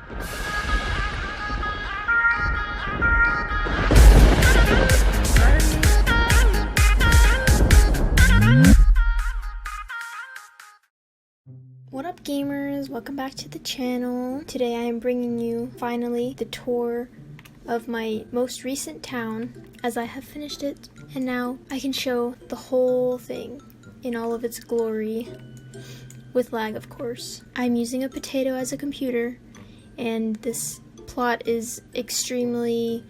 What up, gamers? Welcome back to the channel. Today I am bringing you finally the tour of my most recent town, as I have finished it and now I can show the whole thing in all of its glory, with lag of course. I'm using a potato as a computer and this plot is extremely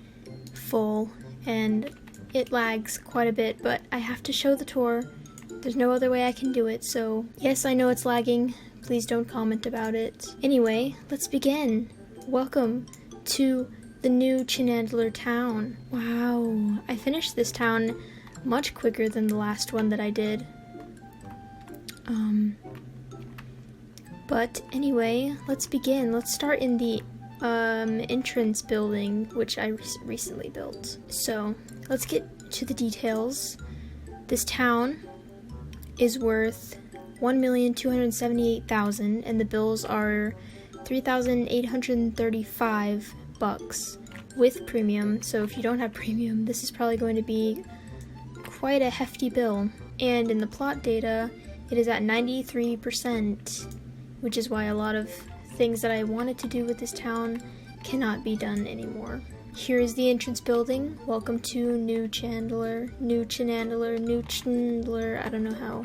full and it lags quite a bit, but I have to show the tour. There's no other way I can do it, so yes, I know it's lagging. Please don't comment about it. Anyway, let's begin. Welcome to the new CHNNDLER town. Wow, I finished this town much quicker than the last one that I did. But anyway, let's begin. Let's start in the entrance building, which I recently built. So let's get to the details. This town is worth $1,278,000 and the bills are $3,835 with premium. So if you don't have premium, this is probably going to be quite a hefty bill. And in the plot data, it is at 93%, which is why a lot of things that I wanted to do with this town cannot be done anymore. Here is the entrance building. Welcome to New CHNNDLER, New CHNNDLER, New CHNNDLER. I don't know how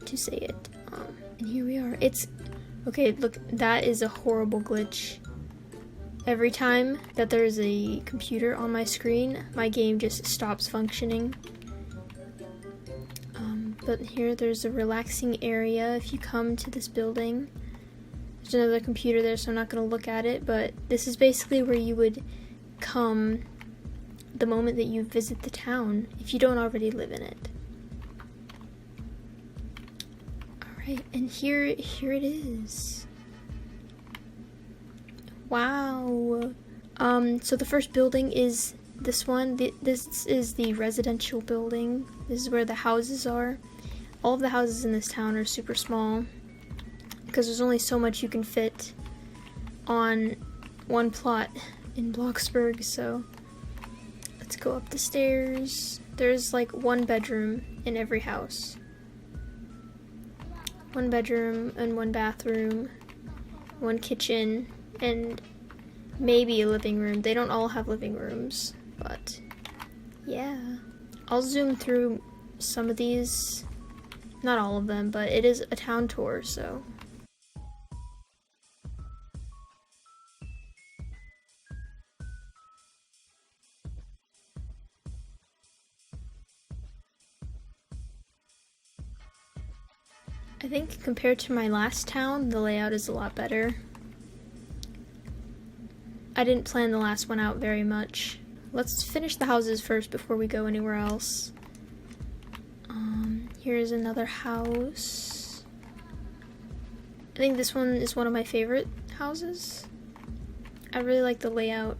to say it. And here we are. It's okay. Look, that is a horrible glitch. Every time that there's a computer on my screen, my game just stops functioning. But here, there's a relaxing area. If you come to this building, there's another computer there, so I'm not going to look at it. But this is basically where you would come the moment that you visit the town, if you don't already live in it. Alright, and here it is. Wow. So the first building is this one. This is the residential building. This is where the houses are. All of the houses in this town are super small because there's only so much you can fit on one plot in Bloxburg, so let's go up the stairs. There's like one bedroom in every house. One bedroom and one bathroom, one kitchen, and maybe a living room. They don't all have living rooms, but yeah. I'll zoom through some of these, not all of them, but it is a town tour, so. I think compared to my last town, the layout is a lot better. I didn't plan the last one out very much. Let's finish the houses first before we go anywhere else. Here's another house. I think this one is one of my favorite houses. I really like the layout.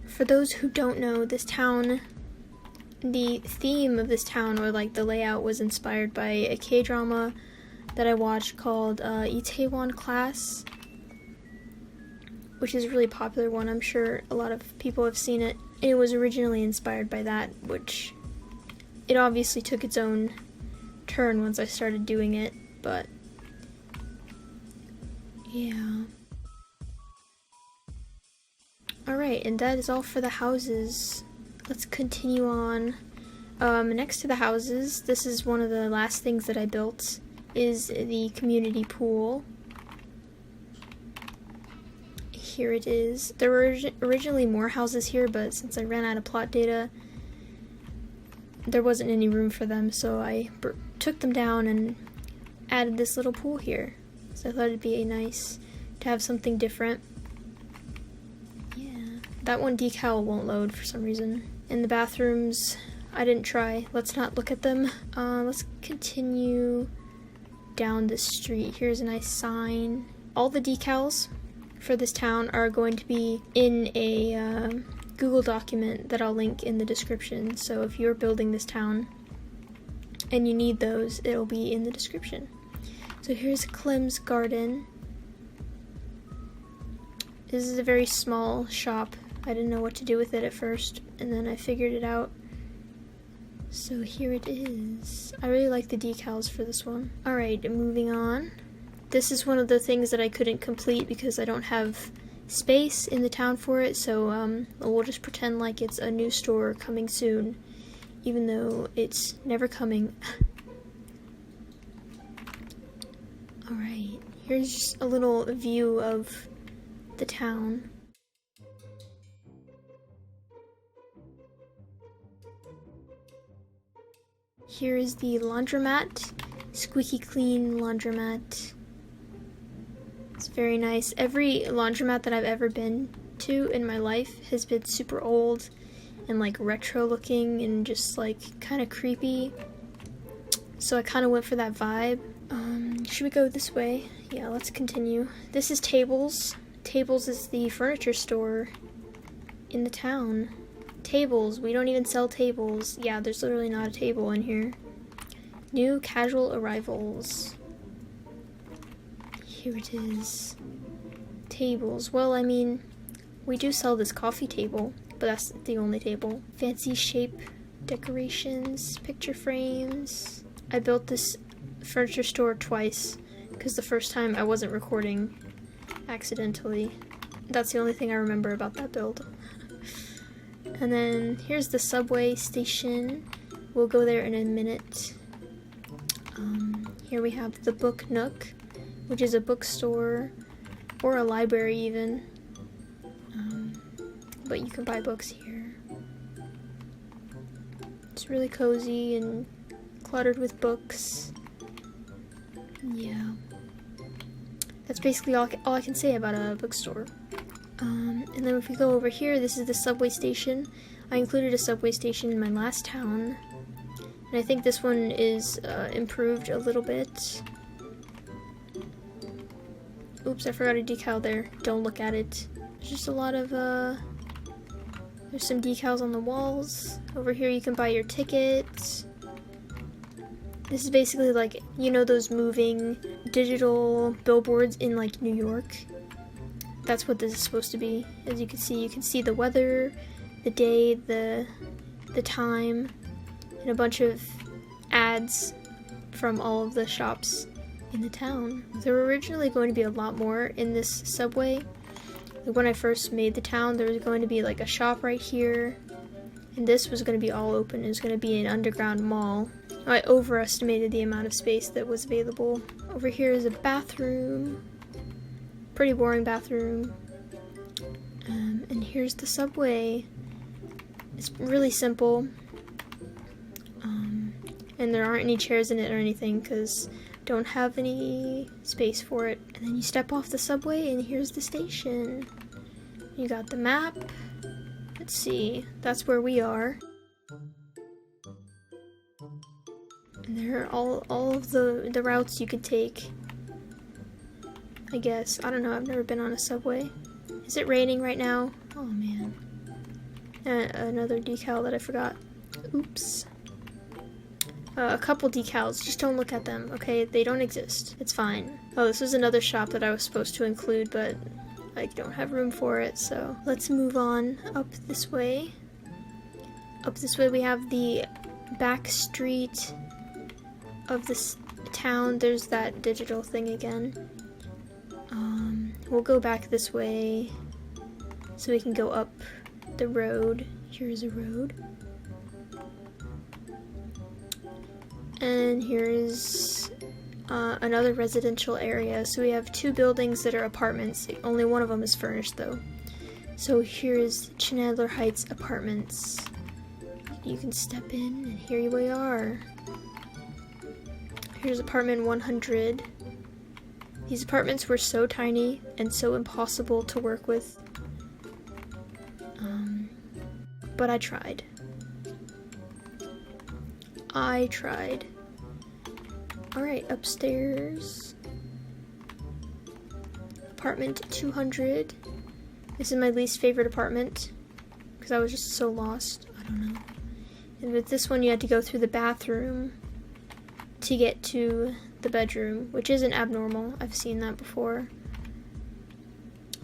For those who don't know, this town, the theme of this town, or like the layout, was inspired by a K-drama that I watched called Itaewon Class, which is a really popular one. I'm sure a lot of people have seen it. It was originally inspired by that, which it obviously took its own turn once I started doing it, but yeah. Alright, and that is all for the houses. Let's continue on. Next to the houses, this is one of the last things that I built, is the community pool. Here it is. There were originally more houses here, but since I ran out of plot data, there wasn't any room for them, so I took them down and added this little pool here. So I thought it'd be nice to have something different. That one decal won't load for some reason. In the bathrooms, I didn't try. Let's not look at them. Let's continue down the street. Here's a nice sign. All the decals for this town are going to be in a Google document that I'll link in the description. So if you're building this town and you need those, it'll be in the description. So here's Clem's garden. This is a very small shop. I didn't know what to do with it at first, and then I figured it out. So here it is. I really like the decals for this one. Alright, moving on. This is one of the things that I couldn't complete because I don't have space in the town for it, so we'll just pretend like it's a new store coming soon, even though it's never coming. Alright, here's just a little view of the town. Here is the laundromat, squeaky clean laundromat. It's very nice. Every laundromat that I've ever been to in my life has been super old and like retro looking and just like kind of creepy. So I kind of went for that vibe. Should we go this way? Yeah, let's continue. This is Tables. Tables is the furniture store in the town. Tables, we don't even sell tables. Yeah, there's literally not a table in here. New casual arrivals. Here it is. Tables. Well, I mean, we do sell this coffee table, but that's the only table. Fancy shape decorations, picture frames. I built this furniture store twice because the first time I wasn't recording accidentally. That's the only thing I remember about that build. And then here's the subway station. We'll go there in a minute. Here we have the Book Nook, which is a bookstore or a library even. But you can buy books here. It's really cozy and cluttered with books. Yeah. That's basically all I can say about a bookstore. And then if we go over here, this is the subway station. I included a subway station in my last town. And I think this one is improved a little bit. Oops, I forgot a decal there. Don't look at it. There's just a lot of, there's some decals on the walls. Over here you can buy your tickets. This is basically like, you know, those moving digital billboards in like New York. That's what this is supposed to be. As you can see the weather, the day, the time, and a bunch of ads from all of the shops in the town. There were originally going to be a lot more in this subway. Like when I first made the town, there was going to be like a shop right here, and this was going to be all open. It was going to be an underground mall. I overestimated the amount of space that was available. Over here is a bathroom. Pretty boring bathroom. And here's the subway. It's really simple. And there aren't any chairs in it or anything because I don't have any space for it. And then you step off the subway and here's the station. You got the map. Let's see. That's where we are. And there are all of the routes you could take. I guess. I don't know. I've never been on a subway. Is it raining right now? Oh, man. Another decal that I forgot. Oops. A couple decals. Just don't look at them, okay? They don't exist. It's fine. Oh, this was another shop that I was supposed to include, but I don't have room for it, so let's move on up this way. Up this way we have the back street of this town. There's that digital thing again. We'll go back this way so we can go up the road. Here's a road. And here's another residential area. So we have two buildings that are apartments. Only one of them is furnished though. So here is CHNNDLER Heights Apartments. You can step in and here we are. Here's apartment 100. These apartments were so tiny and so impossible to work with. But I tried. Alright, upstairs. apartment 200. This is my least favorite apartment because I was just so lost. I don't know. And with this one, you had to go through the bathroom to get to the bedroom, which isn't abnormal. I've seen that before.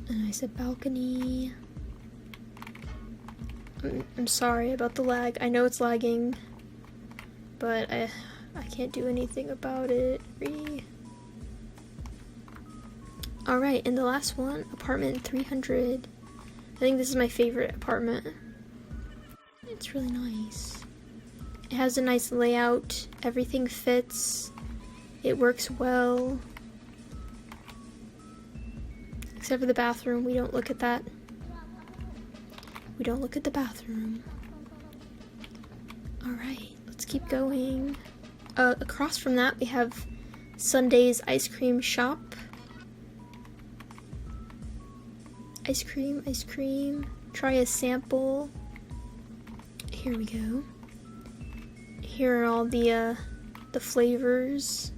And I said balcony. I'm sorry about the lag. I know it's lagging, but I can't do anything about it. Alright, and the last one, apartment 300. I think this is my favorite apartment. It's really nice. It has a nice layout. Everything fits. It works well. Except for the bathroom. We don't look at that. We don't look at the bathroom. Alright, let's keep going. Across from that, we have Sunday's ice cream shop. Ice cream, ice cream. Try a sample. Here we go. Here are all the flavors.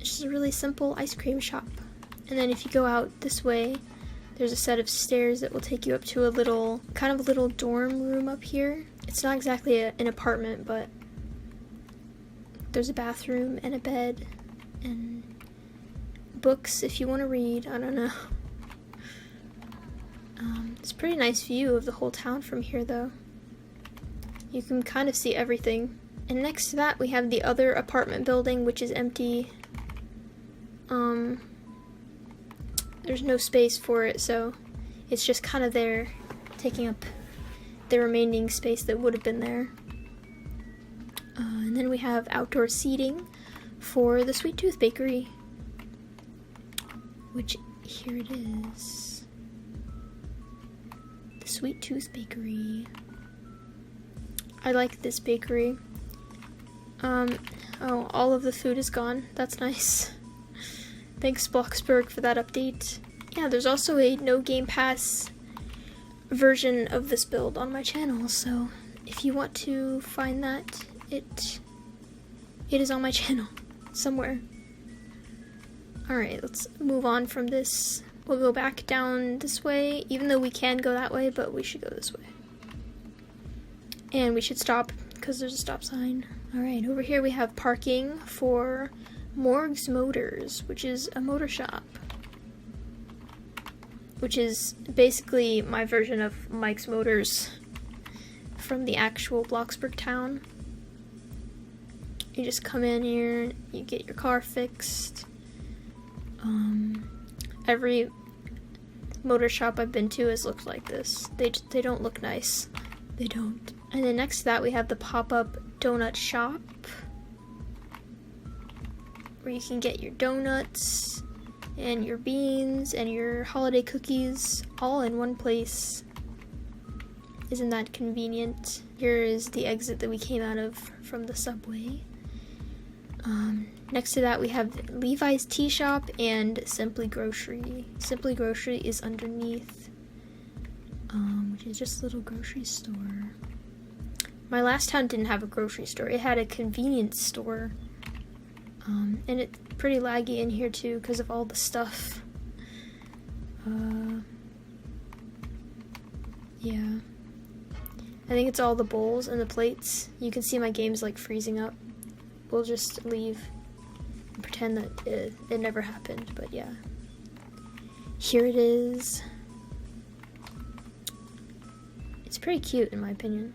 It's just a really simple ice cream shop. And then if you go out this way, there's a set of stairs that will take you up to a little, kind of a little dorm room up here. It's not exactly an apartment, but there's a bathroom and a bed and books if you want to read. I don't know. It's a pretty nice view of the whole town from here, though. You can kind of see everything. And next to that, we have the other apartment building, which is empty. There's no space for it, so it's just kind of there, taking up the remaining space that would have been there. And then we have outdoor seating for the Sweet Tooth Bakery, which here it is. The Sweet Tooth Bakery. I like this bakery. Oh, all of the food is gone. That's nice. Thanks, Bloxburg, for that update. Yeah, there's also a no Game Pass version of this build on my channel, so if you want to find that, it is on my channel somewhere. Alright, let's move on from this. We'll go back down this way, even though we can go that way, but we should go this way. And we should stop, because there's a stop sign. Alright, over here we have parking for Morgs Motors, which is a motor shop. Which is basically my version of Mike's Motors from the actual Bloxburg town. You just come in here, you get your car fixed. Every motor shop I've been to has looked like this. They don't look nice. They don't. And then next to that we have the pop-up donut shop, where you can get your donuts and your beans and your holiday cookies all in one place. Isn't that convenient? Here is the exit that we came out of from the subway. Next to that we have Levi's Tea Shop and Simply Grocery. Simply Grocery is underneath, which is just a little grocery store. My last town didn't have a grocery store. It had a convenience store. And it's pretty laggy in here too because of all the stuff. Yeah. I think it's all the bowls and the plates. You can see my game's like freezing up. We'll just leave and pretend that it never happened, but yeah. Here it is. It's pretty cute in my opinion.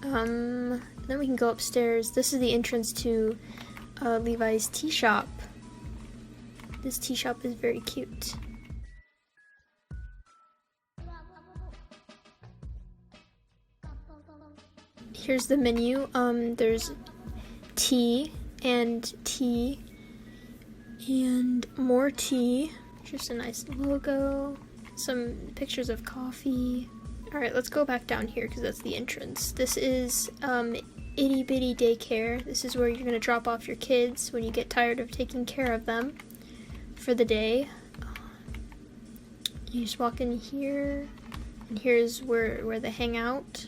Then we can go upstairs. This is the entrance to Levi's Tea Shop. This tea shop is very cute. Here's the menu. There's tea and more tea. Just a nice logo. Some pictures of coffee. Alright, let's go back down here because that's the entrance. This is Itty Bitty Daycare. This is where you're going to drop off your kids when you get tired of taking care of them for the day. You just walk in here, and here's where they hang out.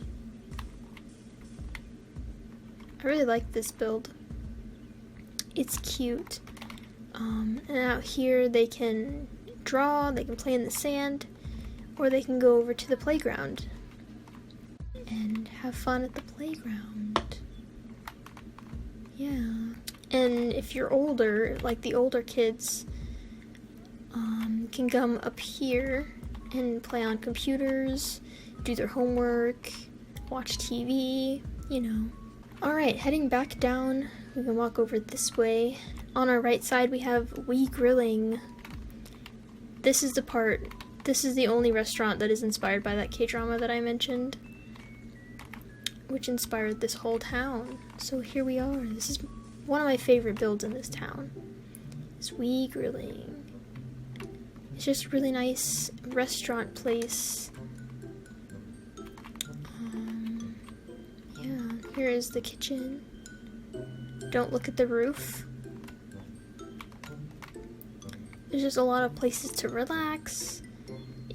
I really like this build. It's cute. And out here they can draw, they can play in the sand, or they can go over to the playground and have fun at the playground. Yeah. And if you're older, like the older kids, can come up here and play on computers, do their homework, watch TV, you know. Alright, heading back down, we can walk over this way. On our right side we have Wii Grilling. This is the only restaurant that is inspired by that K-drama that I mentioned, which inspired this whole town. So here we are. This is one of my favorite builds in this town. It's Wii Grilling. It's just a really nice restaurant place. Yeah, here is the kitchen. Don't look at the roof. There's just a lot of places to relax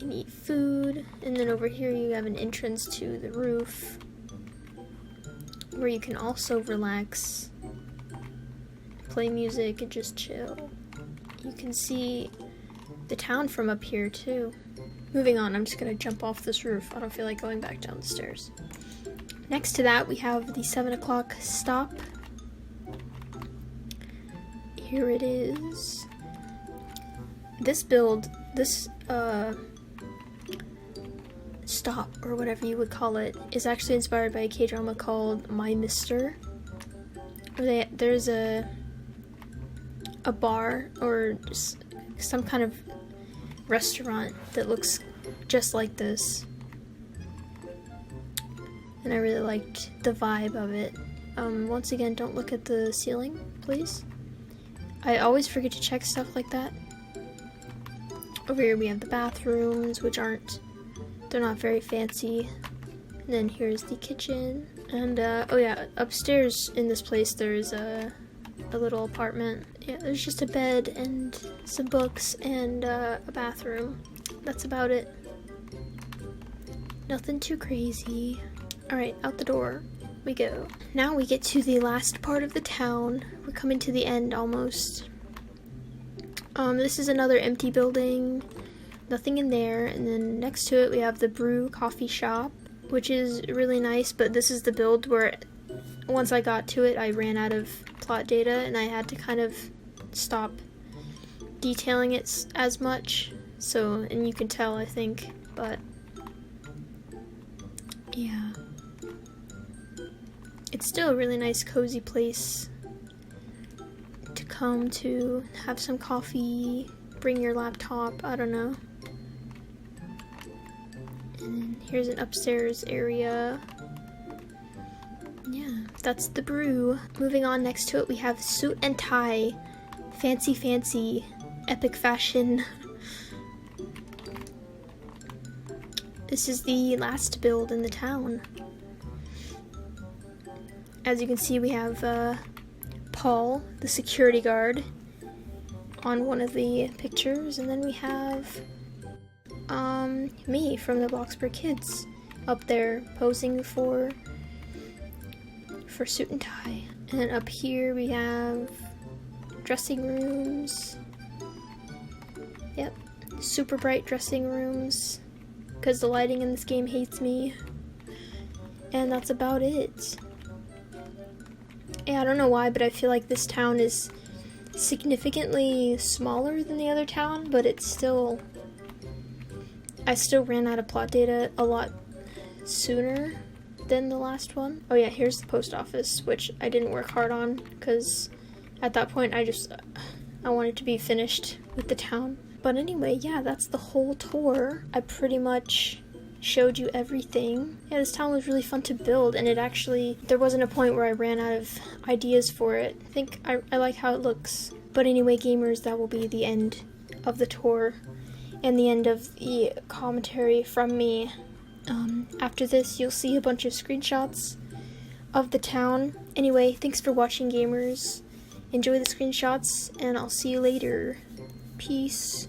and eat food. And then over here you have an entrance to the roof where you can also relax, play music, and just chill. You can see the town from up here too. Moving on, I'm just gonna jump off this roof. I don't feel like going back down the stairs. Next to that, we have the 7 o'clock stop. Here it is. This build, this stop, or whatever you would call it, is actually inspired by a K-drama called My Mister. There's a bar or some kind of restaurant that looks just like this, and I really liked the vibe of it. Once again, don't look at the ceiling, please. I always forget to check stuff like that. Over here we have the bathrooms, which they're not very fancy. And then here's the kitchen. And oh yeah, upstairs in this place there's a little apartment. Yeah, there's just a bed and some books and a bathroom. That's about it. Nothing too crazy. Alright, out the door we go. Now we get to the last part of the town. We're coming to the end almost. This is another empty building. Nothing in there. And then next to it we have the Brew Coffee Shop, which is really nice, but this is the build where once I got to it I ran out of plot data and I had to kind of stop detailing it as much. So, and you can tell, I think, but yeah. It's still a really nice cozy place to come to, have some coffee, bring your laptop, I don't know. And then here's an upstairs area. Yeah, that's the brew. Moving on, next to it we have suit and tie. Fancy, epic fashion. This is the last build in the town. As you can see, we have Paul, the security guard, on one of the pictures, and then we have me from the Bloxburg kids up there posing for suit and tie. And up here we have dressing rooms. Yep, super bright dressing rooms because the lighting in this game hates me. And that's about it. Yeah, I don't know why, but I feel like this town is significantly smaller than the other town, but it's still, I still ran out of plot data a lot sooner than the last one. Oh yeah, here's the post office, which I didn't work hard on because at that point I wanted to be finished with the town. But anyway, yeah, that's the whole tour. I pretty much showed you everything. Yeah, this town was really fun to build, and there wasn't a point where I ran out of ideas for it. I think I like how it looks. But anyway, gamers, that will be the end of the tour and the end of the commentary from me. After this, you'll see a bunch of screenshots of the town. Anyway, thanks for watching, gamers. Enjoy the screenshots, and I'll see you later. Peace.